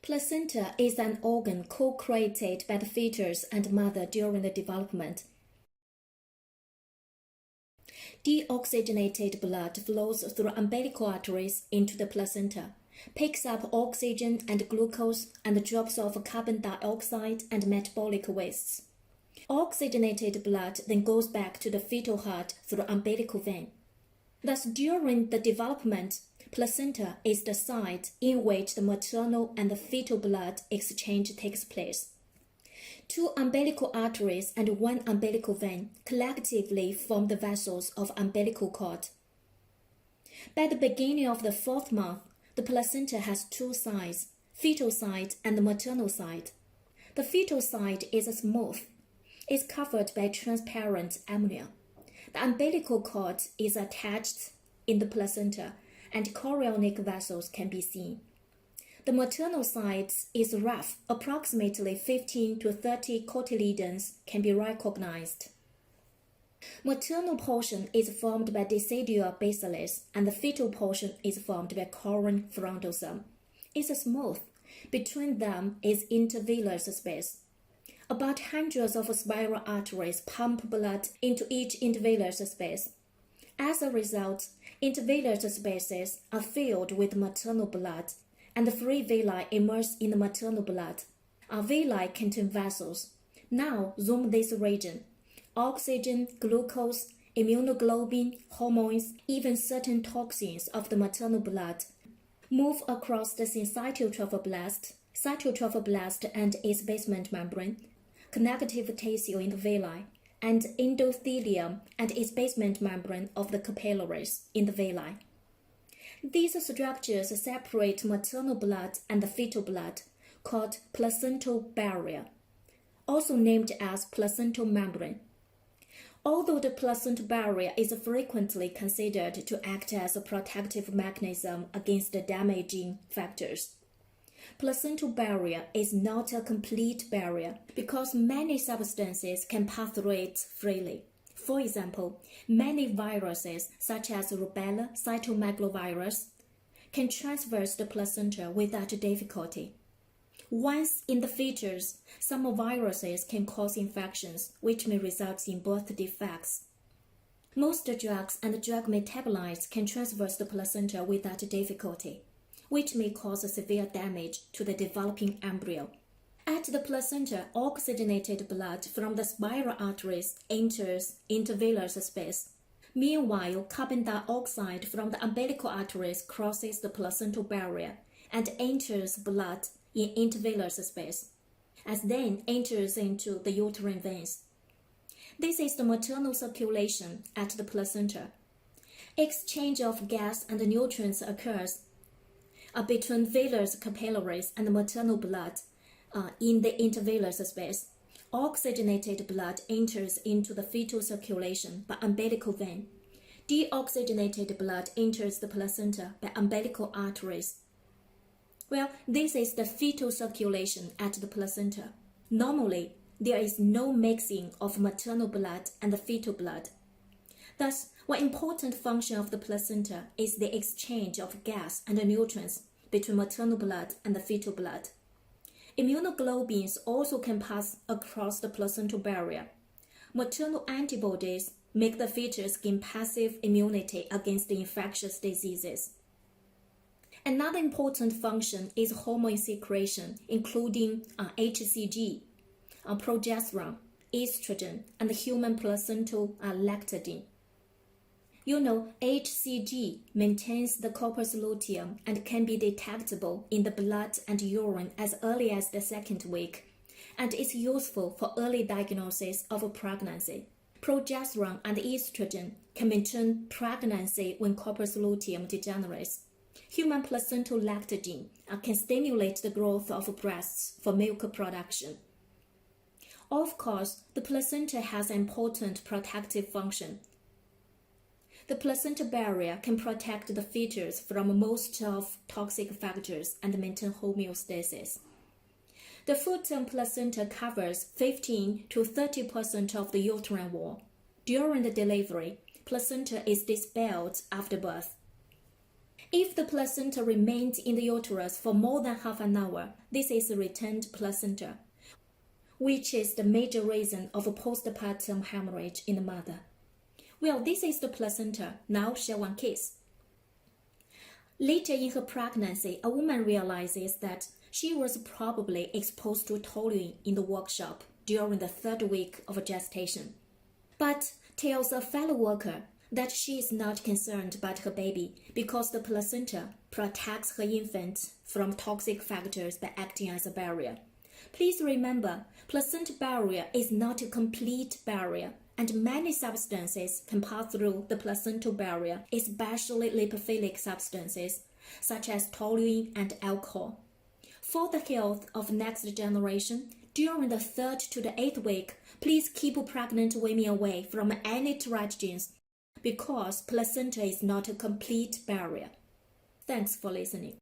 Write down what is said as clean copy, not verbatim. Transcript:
Placenta is an organ co-created by the fetus and mother during the development. Deoxygenated blood flows through umbilical arteries into the placenta, picks up oxygen and glucose, and drops off carbon dioxide and metabolic wastes. Oxygenated blood then goes back to the fetal heart through umbilical vein. Thus, during the development, placenta is the site in which the maternal and the fetal blood exchange takes place. Two umbilical arteries and one umbilical vein collectively form the vessels of umbilical cord. By the beginning of the 4th month, the placenta has two sides, fetal side and the maternal side. The fetal side is smooth, is covered by transparent amnion. The umbilical cord is attached in the placenta, and chorionic vessels can be seen. The maternal side is rough, approximately 15 to 30 cotyledons can be recognized. Maternal portion is formed by decidual bacillus, and the fetal portion is formed by chorion frontosome. It's smooth. Between them is intervillous space. About hundreds of spiral arteries pump blood into each intervillous space. As a result, intervillous spaces are filled with maternal blood, and the free villi immerse in the maternal blood. Our villi contain vessels. Now zoom this region. Oxygen, glucose, immunoglobulin, hormones, even certain toxins of the maternal blood move across the syncytiotropoblast, cytotrophoblast and its basement membrane, connective tissue in the villi, and endothelium and its basement membrane of the capillaries in the villi. These structures separate maternal blood and the fetal blood, called placental barrier, also named as placental membrane. Although the placental barrier is frequently considered to act as a protective mechanism against the damaging factors, placental barrier is not a complete barrier because many substances can pass through it freely. For example, many viruses such as rubella cytomegalovirus can traverse the placenta without difficulty. Once in the fetus, some viruses can cause infections, which may result in birth defects. Most drugs and drug metabolites can traverse the placenta without difficulty, which may cause severe damage to the developing embryo. At the placenta, oxygenated blood from the spiral arteries enters intervillous space. Meanwhile, carbon dioxide from the umbilical arteries crosses the placental barrier and enters blood in intervillous space, as then enters into the uterine veins. This is the maternal circulation at the placenta. Exchange of gas and nutrients occurs between villus capillaries and maternal blood in the intervillous space. Oxygenated blood enters into the fetal circulation by umbilical vein. Deoxygenated blood enters the placenta by umbilical arteries. Well, this is the fetal circulation at the placenta. Normally, there is no mixing of maternal blood and the fetal blood. Thus, one important function of the placenta is the exchange of gas and nutrients between maternal blood and the fetal blood. Immunoglobulins also can pass across the placental barrier. Maternal antibodies make the fetus gain passive immunity against infectious diseases. Another important function is hormone secretion, including HCG, progesterone, estrogen, and human placental lactidine. You know, HCG maintains the corpus luteum and can be detectable in the blood and urine as early as the 2nd week, and is useful for early diagnosis of pregnancy. Progesterone and estrogen can maintain pregnancy when corpus luteum degenerates. Human placental lactidine can stimulate the growth of breasts for milk production. Of course, the placenta has an important protective function. The placenta barrier can protect the fetus from most of toxic factors and maintain homeostasis. The full-term placenta covers 15 to 30% of the uterine wall. During the delivery, placenta is dispelled after birth. If the placenta remains in the uterus for more than half an hour, this is a retained placenta, which is the major reason of a postpartum hemorrhage in the mother. Well, this is the placenta. Now share one case. Later in her pregnancy, a woman realizes that she was probably exposed to toluene in the workshop during the 3rd week of gestation, but tells a fellow worker that she is not concerned about her baby because the placenta protects her infant from toxic factors by acting as a barrier. Please remember, placenta barrier is not a complete barrier, and many substances can pass through the placental barrier, especially lipophilic substances such as toluene and alcohol. For the health of next generation, during the 3rd to the 8th week, please keep pregnant women away from any teratogens because placenta is not a complete barrier. Thanks for listening.